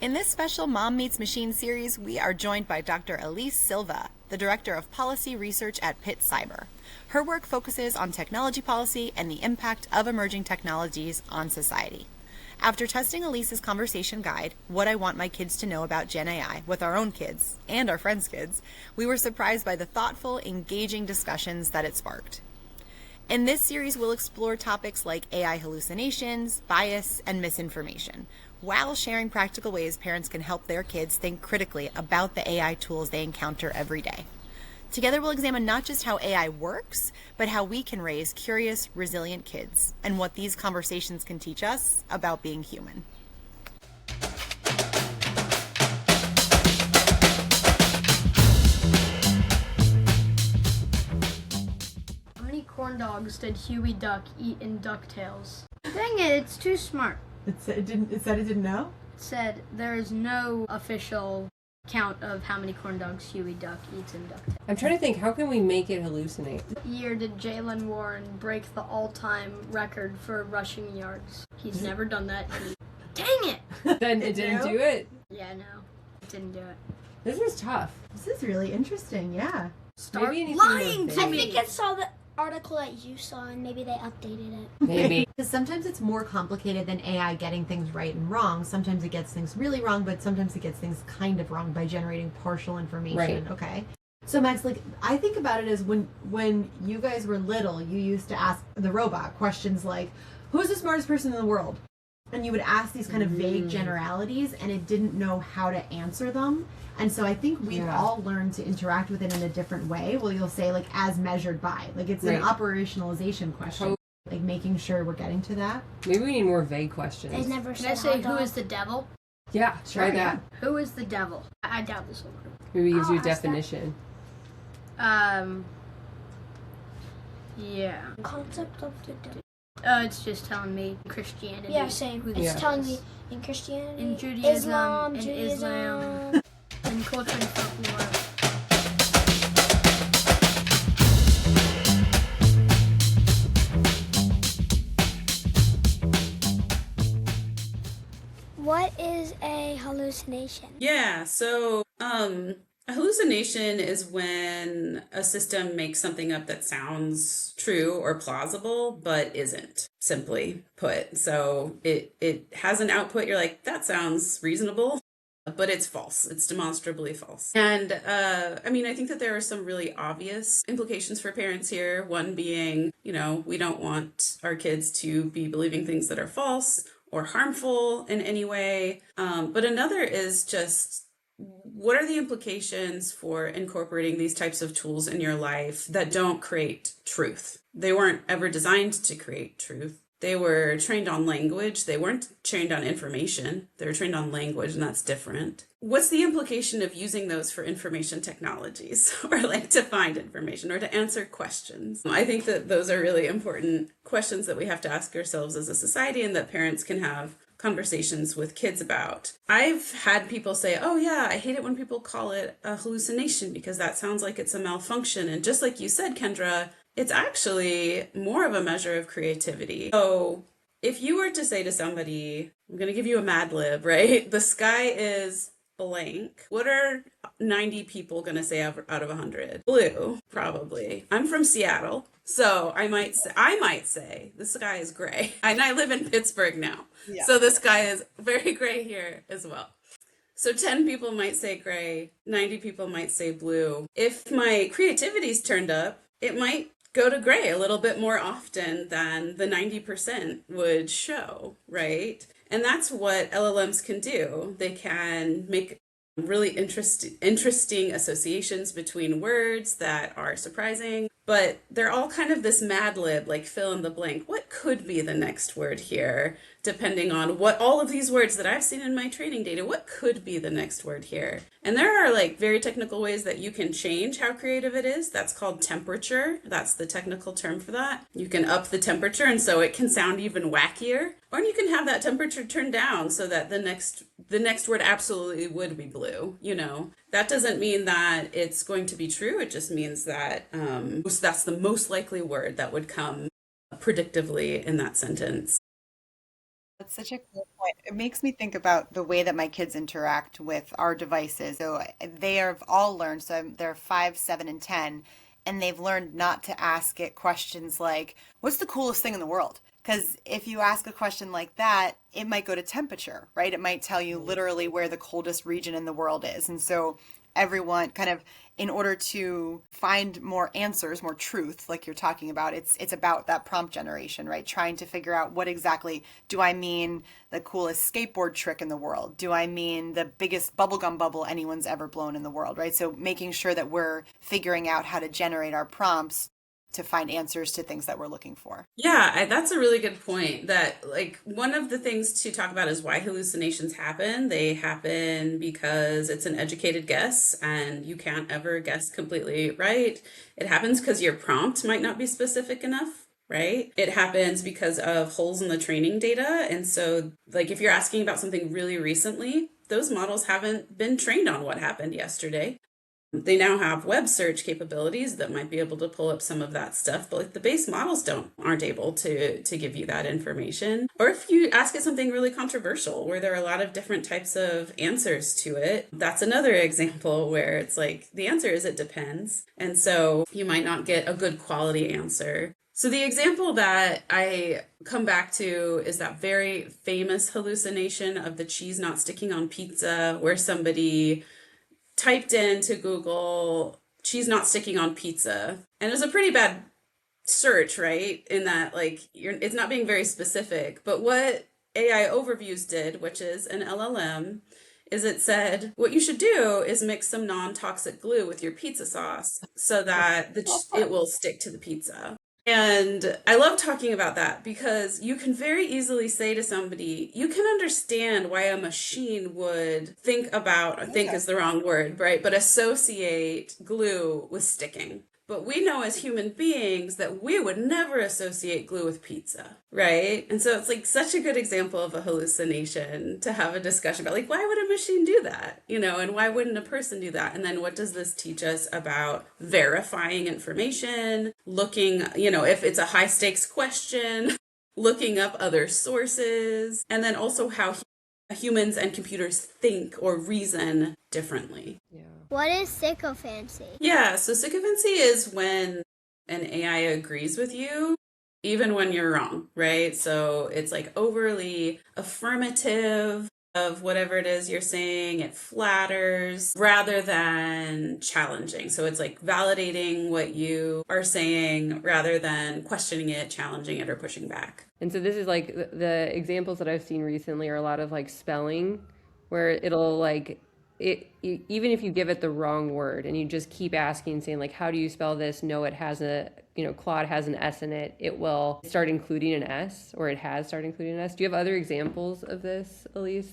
In this special Mom Meets Machine series, we are joined by Dr. Elise Silva, the Director of Policy Research at Pitt Cyber. Her work focuses on technology policy and the impact of emerging technologies on society. After testing Elise's conversation guide, What I Want My Kids to Know About Gen AI, with our own kids and our friends' kids, we were surprised by the thoughtful, engaging discussions that it sparked. In this series, we'll explore topics like AI hallucinations, bias, and misinformation, while sharing practical ways parents can help their kids think critically about the AI tools they encounter every day. Together, we'll examine not just how AI works, but how we can raise curious, resilient kids, and what these conversations can teach us about being human. How many corn dogs did Huey Duck eat in DuckTales? Dang it, it's too smart. It said it didn't know? It said there is no official count of how many corn dogs Huey Duck eats in DuckTales. I'm trying to think, how can we make it hallucinate? What year did Jalen Warren break the all-time record for rushing yards? He's never done that. Dang it! Then it didn't do it? Yeah, no. It didn't do it. This is tough. This is really interesting, yeah. Start Maybe it needs to be lying more to I me! think I saw the article that you saw and maybe they updated it. Maybe. Because sometimes it's more complicated than AI getting things right and wrong. Sometimes it gets things really wrong, but sometimes it gets things kind of wrong by generating partial information. Right. Okay. So Max, like, I think about it as when you guys were little, you used to ask the robot questions like, who's the smartest person in the world? And you would ask these kind of vague generalities, and it didn't know how to answer them. And so I think we've all learned to interact with it in a different way. Well, you'll say, like, as measured by. Like, it's an operationalization question. Like, making sure we're getting to that. Maybe we need more vague questions. They never Can I said say hot who dog. is the devil? Yeah, try Sure, that. Who is the devil? I doubt this will work. Maybe it gives you a I'll ask that. definition. Yeah. Concept of the devil. It's just telling me Christianity. Yeah, same. who It's the Yeah. devil telling is. me in Christianity, In Judaism, Islam, in Judaism. Islam. In culture and folklore. What is a hallucination? Yeah, so a hallucination is when a system makes something up that sounds true or plausible, but isn't, simply put. So it has an output, you're like, that sounds reasonable, but it's false. It's demonstrably false. And I think that there are some really obvious implications for parents here. One being, we don't want our kids to be believing things that are false or harmful in any way. But another is just, what are the implications for incorporating these types of tools in your life that don't create truth? They weren't ever designed to create truth. They were trained on language. They weren't trained on information. They were trained on language, and that's different. What's the implication of using those for information technologies, or like to find information or to answer questions? I think that those are really important questions that we have to ask ourselves as a society, and that parents can have conversations with kids about. I've had people say, oh yeah, I hate it when people call it a hallucination because that sounds like it's a malfunction. And just like you said, Kendra, it's actually more of a measure of creativity. So if you were to say to somebody, I'm going to give you a Mad Lib, right? The sky is blank. What are 90 people going to say out of 100? Blue, probably. I'm from Seattle, so I might say the sky is gray. And I live in Pittsburgh now. Yeah. So the sky is very gray here as well. So 10 people might say gray, 90 people might say blue. If my creativity's turned up, it might go to gray a little bit more often than the 90% would show, right? And that's what LLMs can do. They can make really interesting associations between words that are surprising, but they're all kind of this Mad Lib, like fill in the blank. What could be the next word here? Depending on what all of these words that I've seen in my training data, what could be the next word here? And there are like very technical ways that you can change how creative it is. That's called temperature. That's the technical term for that. You can up the temperature and so it can sound even wackier, or you can have that temperature turned down so that the next word absolutely would be blue. That doesn't mean that it's going to be true. It just means that that's the most likely word that would come predictively in that sentence. That's such a cool point. It makes me think about the way that my kids interact with our devices. So they have all learned, so they're 5, 7, and 10, and they've learned not to ask it questions like, what's the coolest thing in the world? Because if you ask a question like that, it might go to temperature, right? It might tell you literally where the coldest region in the world is. And so everyone kind of, in order to find more answers, more truth, like you're talking about, it's about that prompt generation, right? Trying to figure out what exactly do I mean the coolest skateboard trick in the world? Do I mean the biggest bubblegum bubble anyone's ever blown in the world, right? So making sure that we're figuring out how to generate our prompts to find answers to things that we're looking for. Yeah, that's a really good point. That, like, one of the things to talk about is why hallucinations happen. They happen because it's an educated guess, and you can't ever guess completely right. It happens because your prompt might not be specific enough, right? It happens because of holes in the training data. And so, like, if you're asking about something really recently, those models haven't been trained on what happened yesterday. They now have web search capabilities that might be able to pull up some of that stuff, but like the base models aren't able to give you that information. Or if you ask it something really controversial where there are a lot of different types of answers to it, that's another example where it's like the answer is it depends. And so you might not get a good quality answer. So the example that I come back to is that very famous hallucination of the cheese not sticking on pizza, where somebody typed into Google cheese not sticking on pizza. And it was a pretty bad search, right? In that, like, it's not being very specific. But what AI Overviews did, which is an LLM, is it said, what you should do is mix some non-toxic glue with your pizza sauce so that it will stick to the pizza. And I love talking about that because you can very easily say to somebody, you can understand why a machine would think is the wrong word, right? But associate glue with sticking. But we know as human beings that we would never associate glue with pizza, right? And so it's like such a good example of a hallucination to have a discussion about, like, why would a machine do that? And why wouldn't a person do that? And then what does this teach us about verifying information, looking, if it's a high stakes question, looking up other sources, and then also how humans and computers think or reason differently. Yeah. What is sycophancy? Yeah, so sycophancy is when an AI agrees with you, even when you're wrong, right? So it's like overly affirmative of whatever it is you're saying. It flatters rather than challenging. So it's like validating what you are saying rather than questioning it, challenging it, or pushing back. And so this is like the examples that I've seen recently are a lot of like spelling, where it'll like even if you give it the wrong word and you just keep asking, saying like, how do you spell this? No, it has Claude has an S in it. It will start including an S, or it has started including an S. Do you have other examples of this, Elise,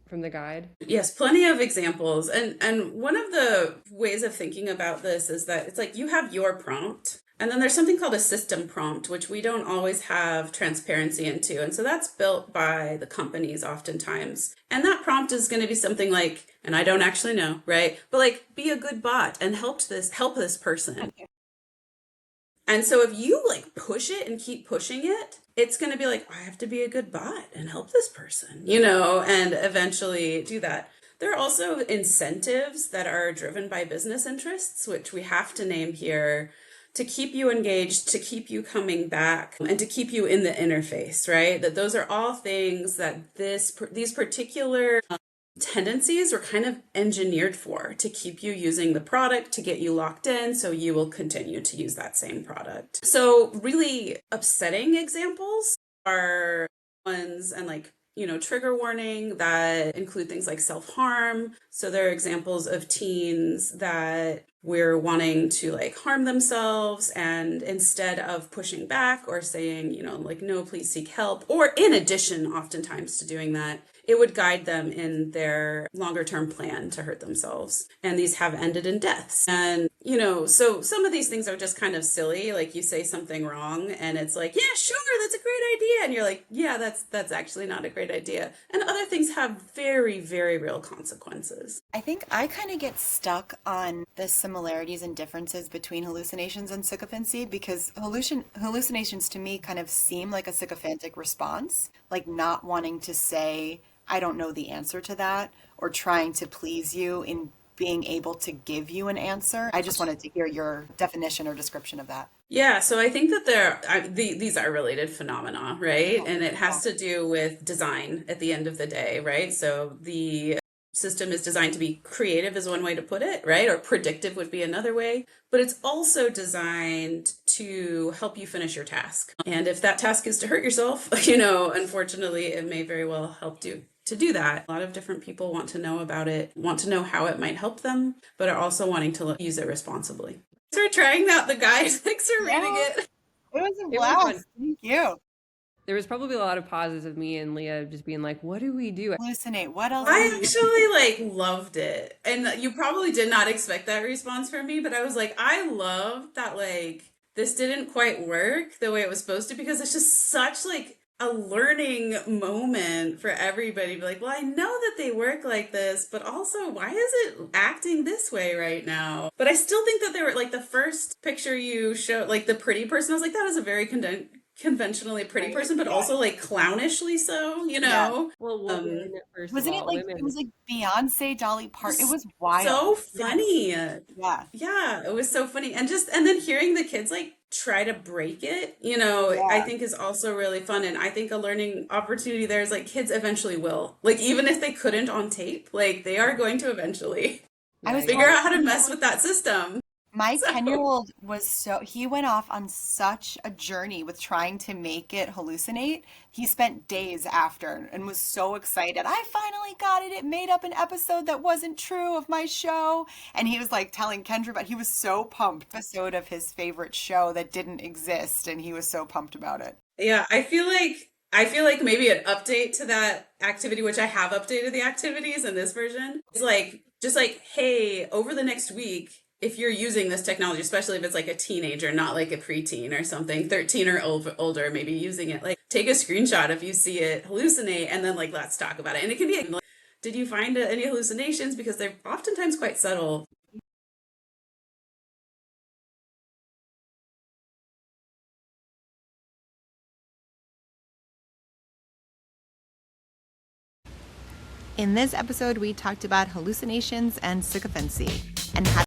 from the guide? Yes, plenty of examples. And one of the ways of thinking about this is that it's like you have your prompt, and then there's something called a system prompt, which we don't always have transparency into. And so that's built by the companies oftentimes. And that prompt is going to be something like, and I don't actually know, right? But like, be a good bot and help this person. And so if you like push it and keep pushing it, it's going to be like, I have to be a good bot and help this person, and eventually do that. There are also incentives that are driven by business interests, which we have to name here, to keep you engaged, to keep you coming back, and to keep you in the interface, right? That those are all things that these particular tendencies are kind of engineered to keep you using the product, to get you locked in, so you will continue to use that same product. So really upsetting examples are ones and like, trigger warning that include things like self-harm. So there are examples of teens that we're wanting to like harm themselves, and instead of pushing back or saying, like, no, please seek help, or in addition, oftentimes to doing that, it would guide them in their longer term plan to hurt themselves. And these have ended in deaths. And, So some of these things are just kind of silly. Like you say something wrong and it's like, yeah, sure, that's a great idea. And you're like, yeah, that's actually not a great idea. And other things have very, very real consequences. I think I kind of get stuck on the similarities and differences between hallucinations and sycophancy because hallucinations to me kind of seem like a sycophantic response, like not wanting to say, I don't know the answer to that, or trying to please you in being able to give you an answer. I just wanted to hear your definition or description of that. Yeah, so I think that these are related phenomena, right? And it has to do with design at the end of the day, right? So the system is designed to be creative is one way to put it, right? Or predictive would be another way. But it's also designed to help you finish your task. And if that task is to hurt yourself, unfortunately, it may very well help you to do that. A lot of different people want to know about it, want to know how it might help them, but are also wanting to use it responsibly. So we're trying out the guide. Thanks for reading it. It was a It was blast. fun. Thank you. There was probably a lot of pauses of me and Leah just being like, what do we do? Hallucinate. What else? I actually loved it. And you probably did not expect that response from me, but I was like, I love that this didn't quite work the way it was supposed to because it's just such a learning moment for everybody. Be like, well, I know that they work like this, but also why is it acting this way right now? But I still think that they were the first picture you showed, the pretty person, I was like, that is a very conventionally pretty person, but also clownishly so, Yeah. Well, women, first Wasn't of it all, like women. it was like Beyonce, Dolly Parton? It was wild. So funny. Yeah. Yeah, it was so funny. And then hearing the kids try to break it, I think is also really fun. And I think a learning opportunity there is kids eventually will. Even if they couldn't on tape, they are going to eventually I was figure out how to mess with that system. My 10-year-old he went off on such a journey with trying to make it hallucinate. He spent days after and was so excited. I finally got it. It made up an episode that wasn't true of my show. And he was telling Kendra about he was so pumped. Episode of his favorite show that didn't exist and he was so pumped about it. Yeah, I feel like maybe an update to that activity, which I have updated the activities in this version, is hey, over the next week, if you're using this technology, especially if it's a teenager, not a preteen or something, 13 or older, maybe using it, take a screenshot if you see it hallucinate and then let's talk about it. And it can be did you find any hallucinations? Because they're oftentimes quite subtle. In this episode, we talked about hallucinations and sycophancy and how